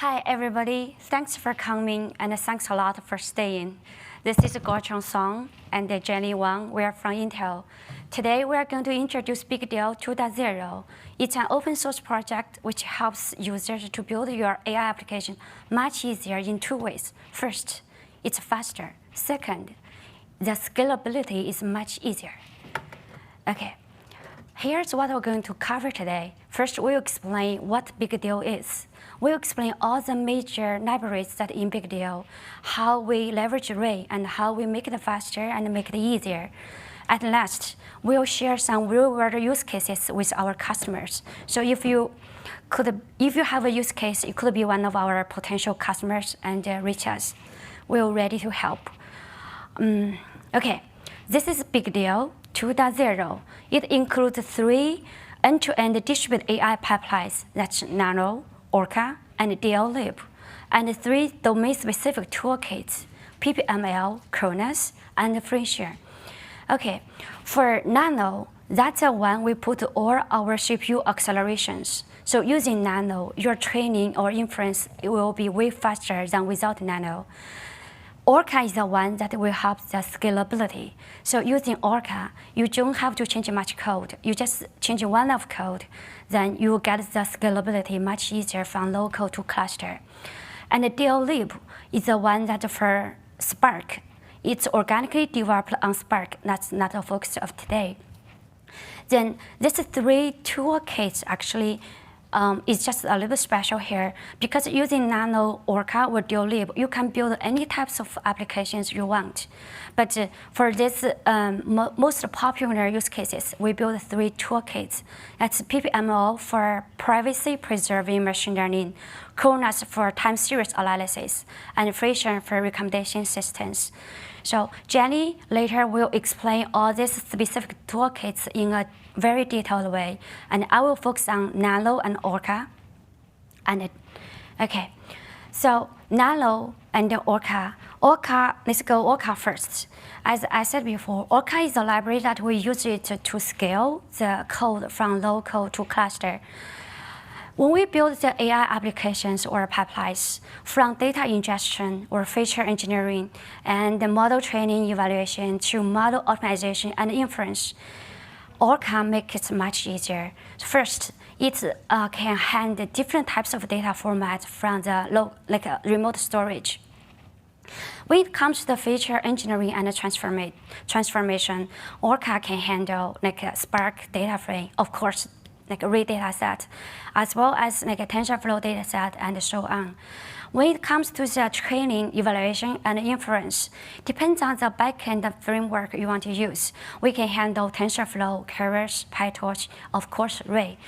Hi, everybody. Thanks for coming, and thanks a lot for staying. This is Guocheng Song and Jenny Wang. We are from Intel. Today, we are going to introduce BigDL 2.0. It's an open source project which helps users to build your AI application much easier in two ways. First, it's faster. Second, the scalability is much easier. Okay. Here's what we're going to cover today. First, we'll explain what BigDL is. We'll explain all the major libraries that in BigDL, how we leverage array, and how we make it faster and make it easier. At last, we'll share some real-world use cases with our customers. So if you have a use case, it could be one of our potential customers and reach us. We're ready to help. Okay, this is BigDL 2.0. It includes 3 end-to-end distributed AI pipelines. That's Nano, Orca, and DL-Lib, and 3 domain-specific toolkits, PPML, Cronus, and Friesian. Okay, for Nano, that's the one we put all our CPU accelerations. So using Nano, your training or inference will be way faster than without Nano. Orca is the one that will help the scalability. So using Orca, you don't have to change much code. You just change one of code, then you get the scalability much easier from local to cluster. And the DL-Lib is the one that for Spark. It's organically developed on Spark. That's not the focus of today. Then these 3 toolkits actually is just a little bit special here because using Nano, Orca, or DL-Lib, you can build any types of applications you want. But for this most popular use cases, we build 3 toolkits. That's PPML for privacy-preserving machine learning, Cronus for time series analysis, and Friesian for recommendation systems. So Jenny later will explain all these specific toolkits in a very detailed way, and I will focus on Nano and Orca. Okay, so Nano and Orca. Let's go Orca first. As I said before, Orca is a library that we use it to scale the code from local to cluster. When we build the AI applications or pipelines, from data ingestion or feature engineering and the model training evaluation to model optimization and inference, Orca makes it much easier. First, it can handle different types of data formats from the remote storage. When it comes to the feature engineering and the transformation, Orca can handle a Spark data frame, of course, like a read data set, as well as a TensorFlow data set, and so on. When it comes to the training, evaluation, and inference, depends on the backend framework you want to use. We can handle TensorFlow, Keras, PyTorch, of course, Ray.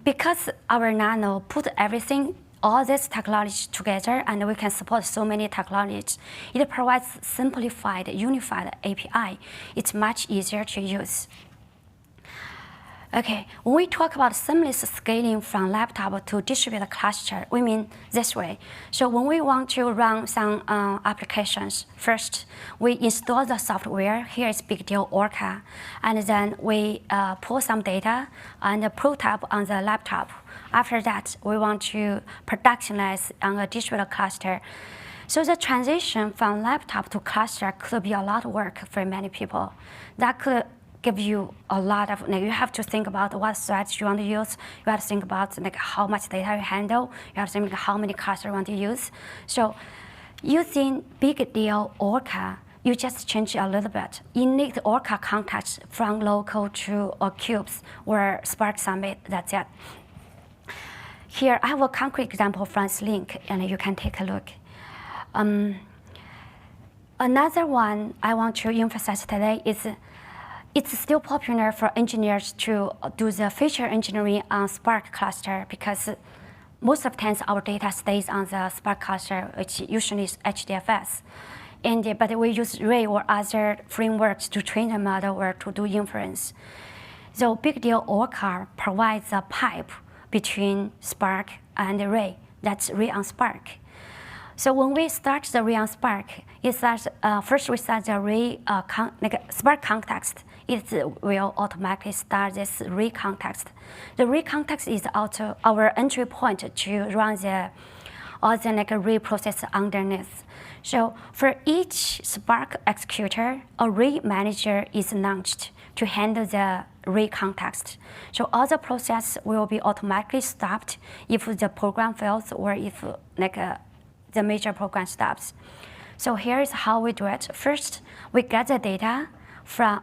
Because our Nano put everything, all this technology together, and we can support so many technologies, it provides simplified, unified API. It's much easier to use. Okay, when we talk about seamless scaling from laptop to distributed cluster, we mean this way. So when we want to run some applications, first we install the software. Here is BigDL-Orca, and then we pull some data and prototype on the laptop. After that, we want to productionize on a distributed cluster. So the transition from laptop to cluster could be a lot of work for many people. That could give you a lot of, you have to think about what strategy you want to use. You have to think about how much data you handle. You have to think how many clusters you want to use. So using BigDL-Orca, you just change a little bit. Init Orca context from local to cubes or Spark Summit, that's it. Here, I have a concrete example from this link, and you can take a look. Another one I want to emphasize today is it's still popular for engineers to do the feature engineering on Spark cluster because most of the times our data stays on the Spark cluster, which usually is HDFS. But we use Ray or other frameworks to train the model or to do inference. So BigDL-Orca provides a pipe between Spark and Ray. That's Ray on Spark. So when we start the Ray on Spark, it starts, first we start the Ray Spark context it will automatically start this read context. The read context is also our entry point to run all the read process underneath. So for each Spark executor, a read manager is launched to handle the read context. So all the process will be automatically stopped if the program fails or if the major program stops. So here is how we do it. First, we get the data from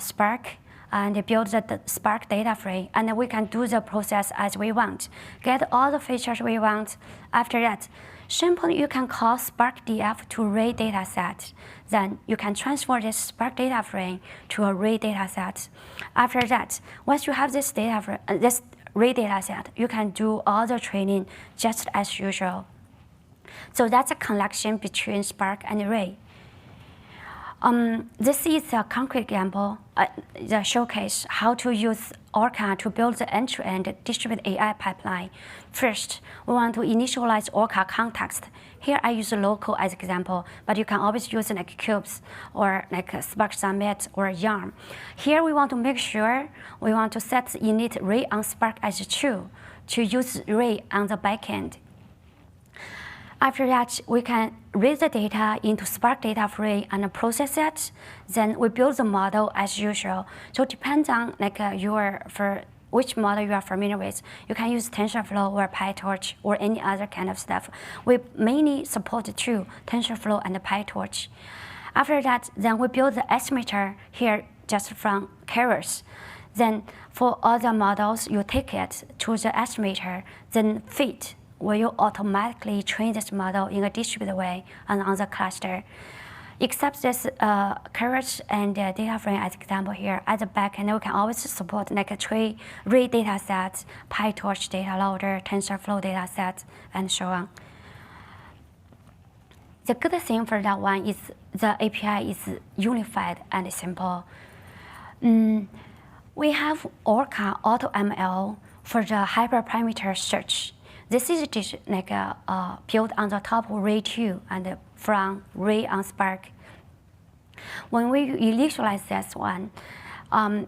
Spark and build the Spark data frame, and then we can do the process as we want. Get all the features we want. After that, simply you can call Spark df to read data set. Then you can transfer this Spark data frame to a read data set. After that, once you have this this read data set, you can do all the training just as usual. So that's a connection between Spark and Ray. This is a concrete example, the showcase how to use Orca to build the end-to-end distributed AI pipeline. First, we want to initialize Orca context. Here I use local as example, but you can always use cubes or Spark Summit or Yarn. Here we want to make sure we want to set the init Ray on Spark as true to use Ray on the backend. After that, we can read the data into Spark data frame and process it. Then we build the model as usual. So it depends on for which model you are familiar with. You can use TensorFlow or PyTorch or any other kind of stuff. We mainly support two, TensorFlow and PyTorch. After that, then we build the estimator here just from carriers. Then for other models, you take it to the estimator, then fit. Will automatically train this model in a distributed way and on the cluster. Except this carriage and data frame as example here, at the back end, we can always support a read data set, PyTorch data loader, TensorFlow data set, and so on. The good thing for that one is the API is unified and simple. We have Orca AutoML for the hyperparameter search. This is built on the top of Ray 2 and from Ray on Spark. When we initialize this one,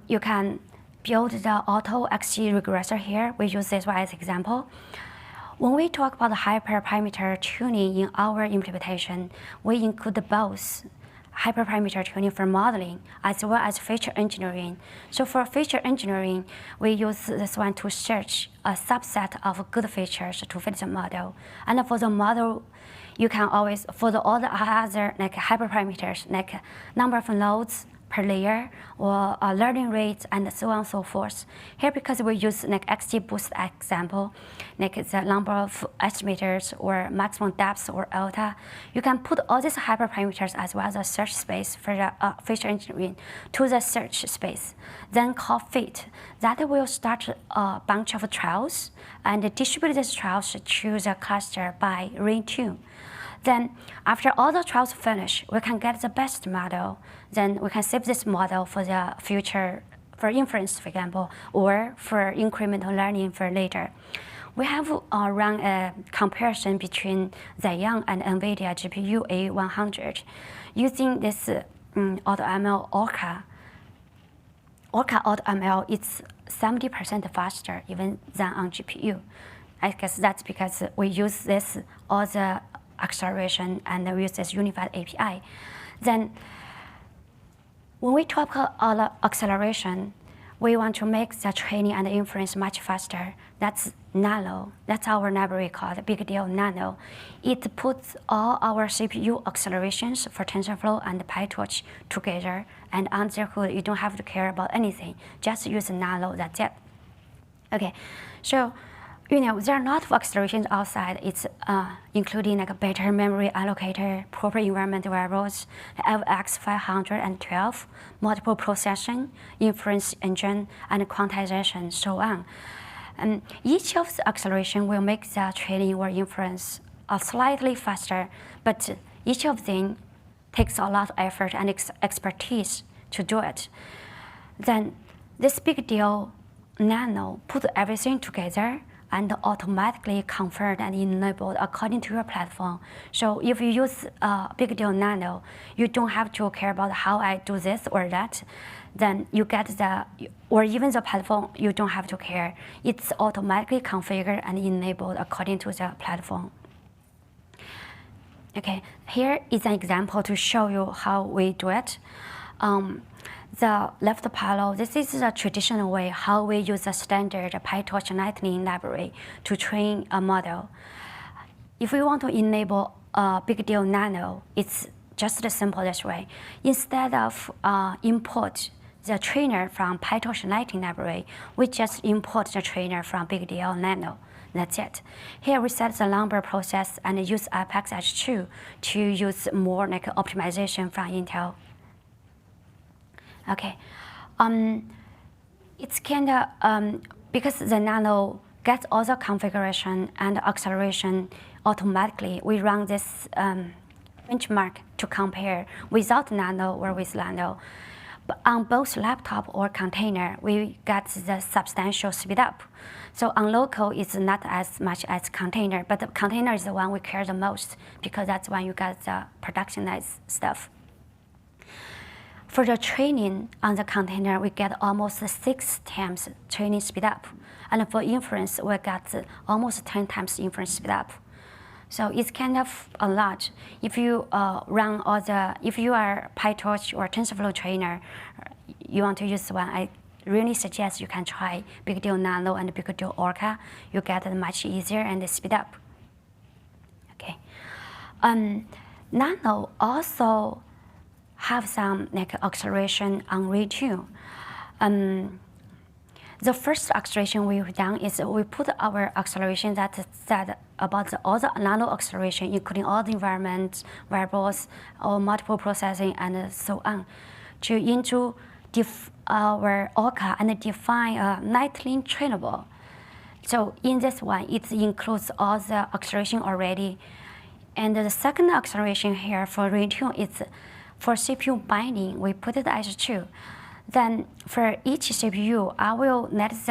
you can build the auto XG regressor here. We use this one as example. When we talk about the hyperparameter tuning in our implementation, we include both hyperparameter tuning for modeling as well as feature engineering. So for feature engineering, we use this one to search a subset of good features to fit the model. And for the model, you can always, for all the other hyperparameters, number of nodes per layer or learning rates and so on and so forth. Here, because we use XGBoost example, the number of estimators or maximum depth or alpha, you can put all these hyperparameters as well as a search space for the feature engineering to the search space. Then call fit. That will start a bunch of trials and distribute these trials to the cluster by ring 2. Then after all the trials finish, we can get the best model. Then we can save this model for the future, for inference, for example, or for incremental learning for later. We have run a comparison between Xeon and NVIDIA GPU A100 using this AutoML Orca. Orca AutoML is 70% faster even than on GPU. I guess that's because we use this all the acceleration and we use this unified API. Then when we talk about acceleration, we want to make the training and the inference much faster. That's Nano. That's our library called BigDL Nano. It puts all our CPU accelerations for TensorFlow and PyTorch together, and on the hood, you don't have to care about anything. Just use Nano, that's it. Okay, so there are a lot of accelerations outside. It's including a better memory allocator, proper environment variables, FX512, multiple processing, inference engine, and quantization, so on. And each of the acceleration will make the training or inference slightly faster, but each of them takes a lot of effort and expertise to do it. Then this BigDL Nano put everything together and automatically configured and enabled according to your platform. So if you use BigDL Nano, you don't have to care about how I do this or that. Then you get or even the platform, you don't have to care. It's automatically configured and enabled according to the platform. Okay, here is an example to show you how we do it. The left panel, this is the traditional way how we use a standard PyTorch Lightning library to train a model. If we want to enable BigDL Nano, it's just the simplest way. Instead of import the trainer from PyTorch Lightning library, we just import the trainer from BigDL Nano. That's it. Here we set the number process and use Apex H2 to use more like optimization from Intel. Okay, it's kind of, because the Nano gets all the configuration and acceleration automatically, we run this benchmark to compare without Nano or with Nano. But on both laptop or container, we get the substantial speed up. So on local, it's not as much as container, but the container is the one we care the most because that's when you get the productionized stuff. For the training on the container, we get almost 6 times training speed up. And for inference, we get almost 10 times inference speed up. So it's kind of a lot. If you run all if you are PyTorch or TensorFlow trainer, you want to use one, I really suggest you can try BigDL Nano and BigDL-Orca. You get it much easier and speed up. Okay. Nano also have some like acceleration on read 2. The first acceleration we've done is we put our acceleration that said about all the Nano acceleration, including all the environment variables, or multiple processing, and so on, into our Orca and define a nightly trainable. So in this one, it includes all the acceleration already. And the second acceleration here for read 2 is for CPU binding, we put it as 2. Then for each CPU, I will let this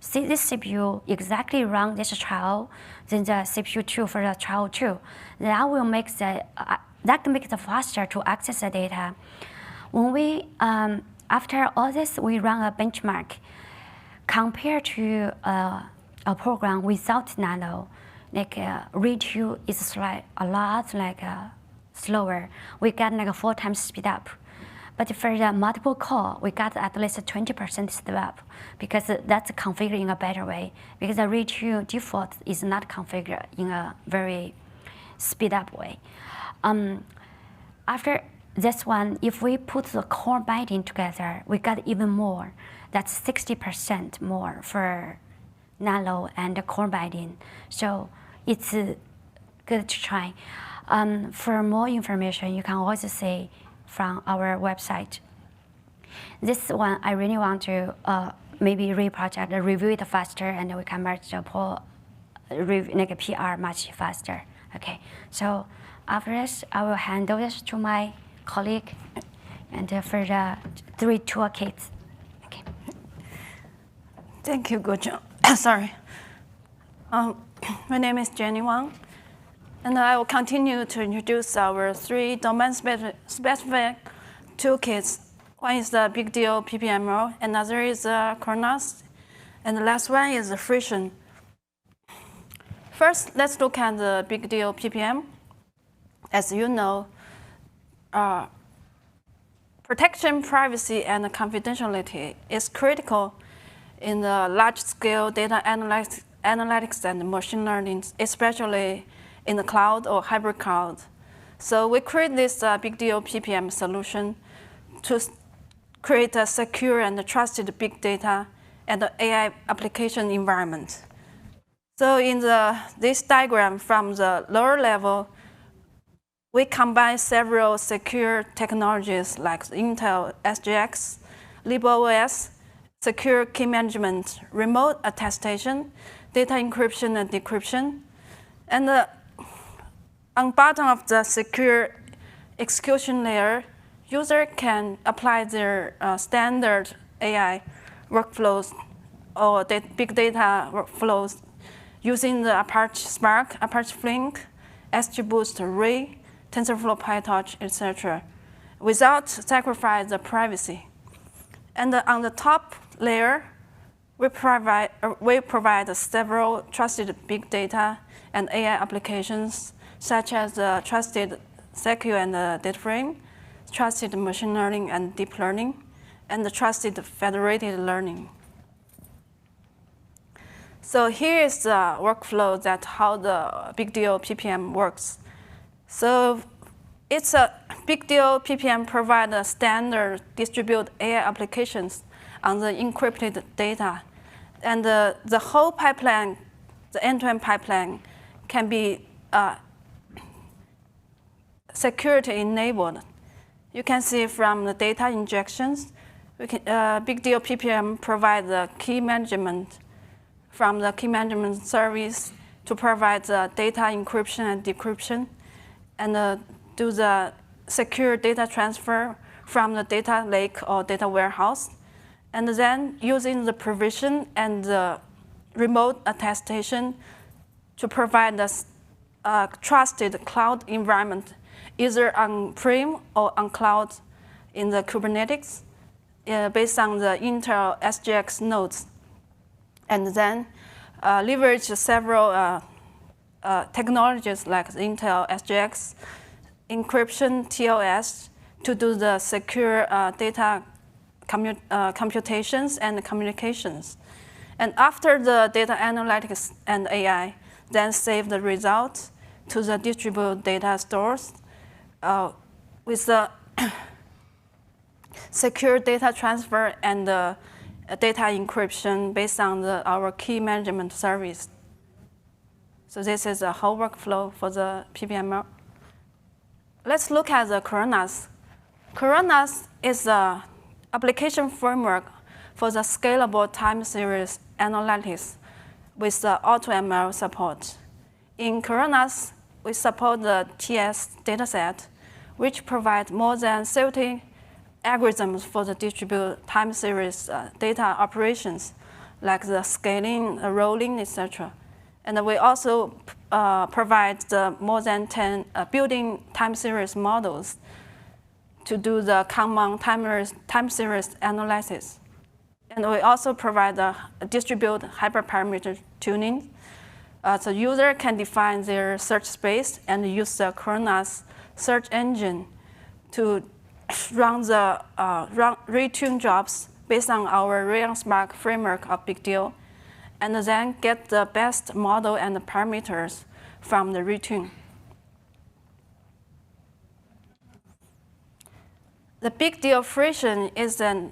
CPU exactly run this trial, then the CPU 2 for the trial 2. Then I will make that makes it faster to access the data. When we, after all this, we run a benchmark. Compared to a program without Nano, like read 2 is like a lot slower. We get like 4 times speed up. But for the multiple core, we got at least 20% speed up because that's configured in a better way. Because the read 2 default is not configured in a very speed up way. After this one, if we put the core binding together, we got even more. That's 60% more for Nano and the core binding. So it's good to try. For more information, you can also see from our website. This one, I really want to maybe reproject, review it faster, and we can merge the like a PR much faster. Okay, so after this, I will hand over this to my colleague and for the 3 toolkits. Okay. Thank you, Gojo. Sorry. My name is Jenny Wang, and I will continue to introduce our 3 domain-specific toolkits. One is the BigDL PPML, another is Kronos, and the last one is the Friesian. First, let's look at the BigDL PPM. As you know, protection, privacy, and confidentiality is critical in the large-scale data analytics and machine learning, especially in the cloud or hybrid cloud. So we create this BigDL PPM solution to create a secure and trusted big data and AI application environment. So in this diagram from the lower level, we combine several secure technologies like Intel SGX, LibOS, secure key management, remote attestation, data encryption and decryption. And on bottom of the secure execution layer, user can apply their standard AI workflows or big data workflows using the Apache Spark, Apache Flink, XGBoost, Ray, TensorFlow, PyTorch, etc., without sacrificing the privacy. And on the top layer, we provide several trusted big data and AI applications, such as the trusted SQL and data frame, trusted machine learning and deep learning, and the trusted federated learning. So here is the workflow that how the BigDL PPM works. So it's a BigDL PPM provides a standard distributed AI applications on the encrypted data. And the whole pipeline, the end-to-end pipeline, can be security enabled. You can see from the data injections, BigDL PPM provides the key management from the key management service to provide the data encryption and decryption, and do the secure data transfer from the data lake or data warehouse. And then using the provision and the remote attestation to provide a trusted cloud environment, either on-prem or on cloud in the Kubernetes, based on the Intel SGX nodes. And then leverage several technologies like the Intel SGX, encryption, TLS, to do the secure data computations and communications. And after the data analytics and AI, then save the results to the distributed data stores with the secure data transfer and data encryption based on our key management service. So this is a whole workflow for the PPM. Let's look at the Coronas. Coronas is the application framework for the scalable time series analytics with the AutoML support. In Coronas, we support the TS dataset, which provides more than 30 algorithms for the distributed time series data operations, like the scaling, rolling, etc. And we also provide the more than 10 building time series models to do the common time series analysis. And we also provide a distributed hyperparameter tuning. So user can define their search space and use the Coronas search engine to run the retune jobs based on our Rayon Spark framework of BigDL, and then get the best model and the parameters from the retune. The BigDL-Friesian is an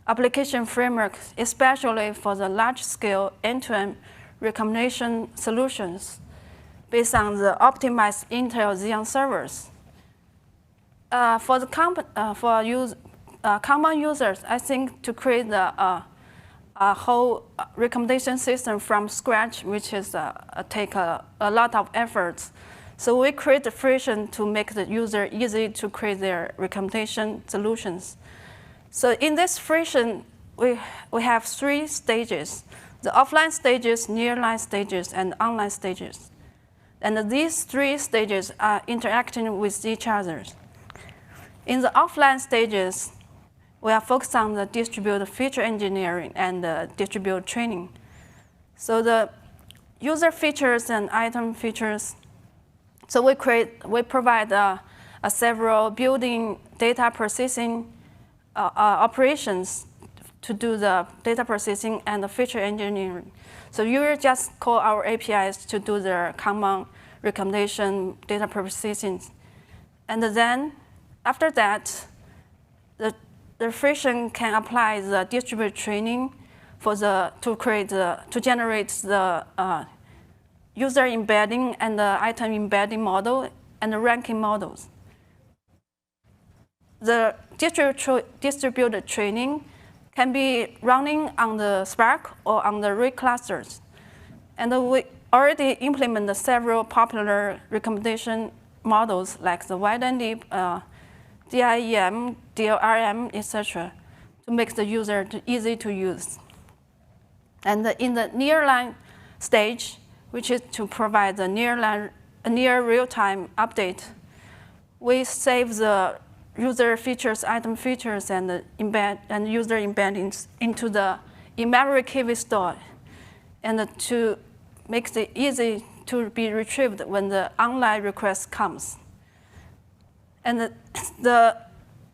application framework especially for the large-scale end-to-end recombination solutions based on the optimized Intel Xeon servers. For the common users, I think to create a whole recommendation system from scratch, which is take a lot of efforts. So we create the Friesian to make the user easy to create their recommendation solutions. So in this Friesian, we have 3 stages: the offline stages, nearline stages, and online stages. And these 3 stages are interacting with each other. In the offline stages, we are focused on the distributed feature engineering and the distributed training. So the user features and item features. So we provide several building data processing operations to do the data processing and the feature engineering. So you will just call our APIs to do the common recommendation data processing. And then after that, the Friesian can apply the distributed training to generate the user embedding and the item embedding model and the ranking models. The distributed training can be running on the Spark or on the Ray clusters. And we already implemented several popular recommendation models like the wide and deep, DIEM, DLRM, etc., to make the user easy to use. And in the nearline stage, which is to provide a near real-time update. We save the user features, item features, and user embeddings into the in-memory KV store, and to make it easy to be retrieved when the online request comes. And the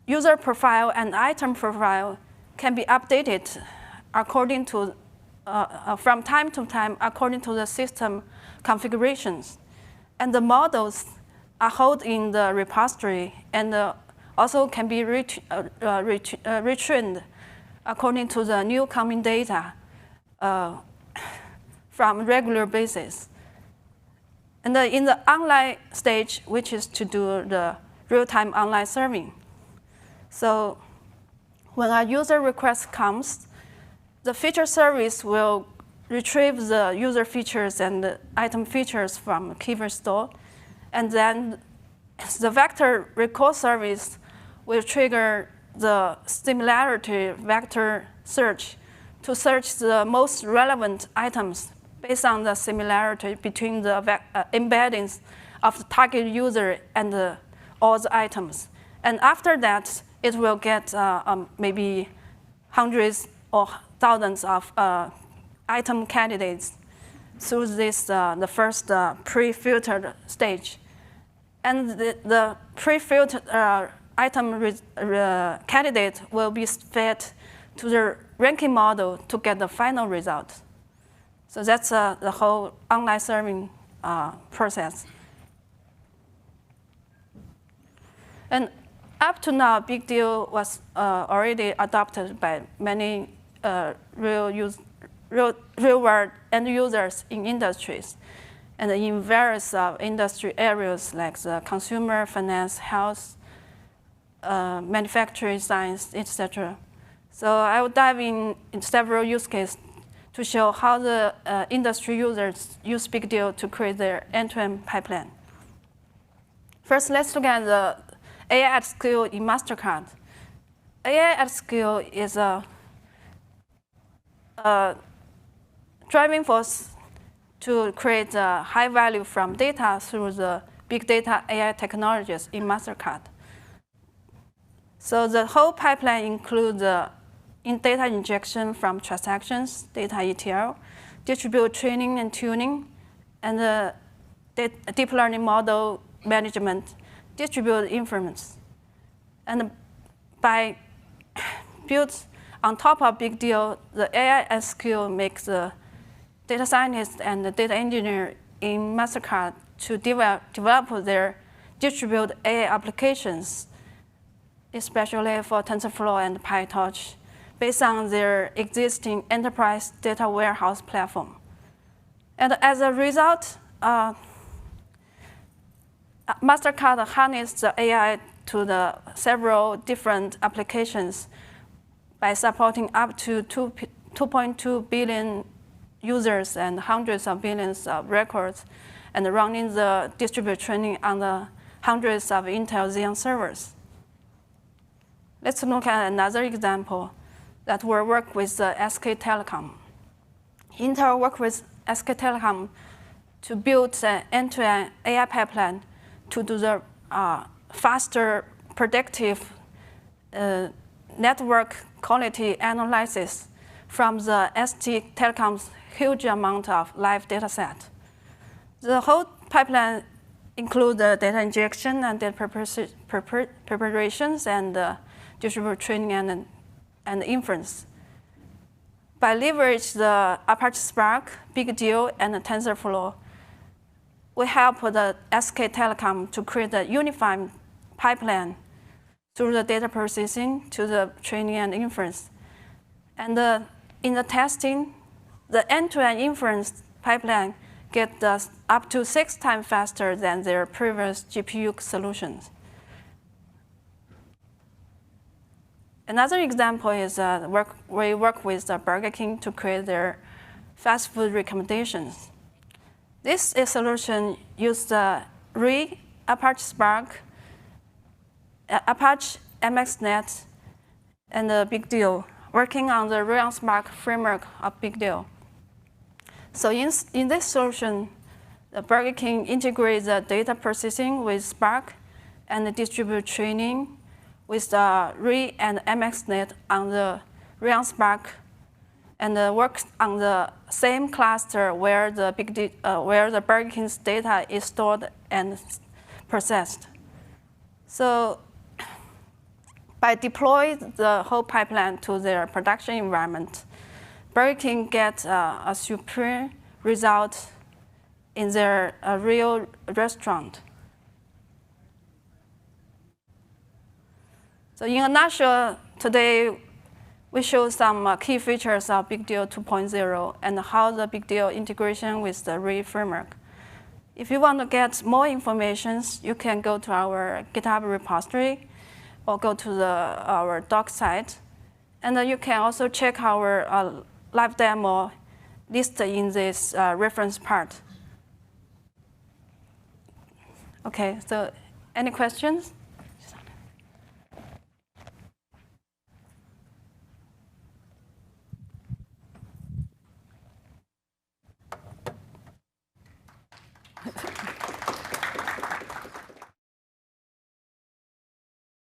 user profile and item profile can be updated according to, from time to time according to the system configurations. And the models are held in the repository and also can be retrained according to the new coming data from regular basis. And in the online stage, which is to do the real-time online serving. So when a user request comes, the feature service will retrieve the user features and the item features from Kiver store. And then the vector recall service will trigger the similarity vector search to search the most relevant items based on the similarity between the embeddings of the target user and all the items. And after that, it will get maybe hundreds or thousands of item candidates through this, the first pre-filtered stage. And the pre-filtered item candidate will be fed to the ranking model to get the final result. So that's the whole online serving process. And up to now, BigDL was already adopted by many real-world end users in industries and in various industry areas like the consumer, finance, health, manufacturing, science, etc. So I will dive in several use cases to show how the industry users use BigDL to create their end-to-end pipeline. First, let's look at the AI at scale in MasterCard. AI at scale is a driving force to create high value from data through the big data AI technologies in MasterCard. So the whole pipeline includes data injection from transactions, data ETL, distributed training and tuning, and deep learning model management, distributed inference. And by built on top of BigDL, the AI at scale makes the data scientist and the data engineer in MasterCard to develop their distributed AI applications, especially for TensorFlow and PyTorch, based on their existing enterprise data warehouse platform. And as a result, MasterCard harnessed the AI to the several different applications by supporting up to 2.2 billion users and hundreds of billions of records, and running the distributed training on the hundreds of Intel Xeon servers. Let's look at another example that will work with SK Telecom. Intel worked with SK Telecom to build an end-to-end AI pipeline to do the faster predictive network quality analysis from the ST Telecom's huge amount of live data set. The whole pipeline includes the data injection and data preparations and distributed training and inference. By leverage the Apache Spark, BigDL, and TensorFlow, we help the SK Telecom to create a unified pipeline through the data processing to the training and inference. And in the testing, the end-to-end inference pipeline gets up to 6 times faster than their previous GPU solutions. Another example is we work with Burger King to create their fast food recommendations. This solution used the RE, Apache Spark, Apache MXNet, and BigDL, working on the Rayon Spark framework of BigDL. So in this solution, the Burger King integrates the data processing with Spark and the distributed training with the Ray and MXNet on the Ray on Spark, and works on the same cluster where the Burger King's data is stored and processed. So by deploying the whole pipeline to their production environment, Burger King gets a superior result in their real restaurant. So in a nutshell, today we show some key features of BigDL 2.0 and how the BigDL integration with the Ray framework. If you want to get more information, you can go to our GitHub repository or go to our doc site. And you can also check our live demo listed in this reference part. Okay, so any questions?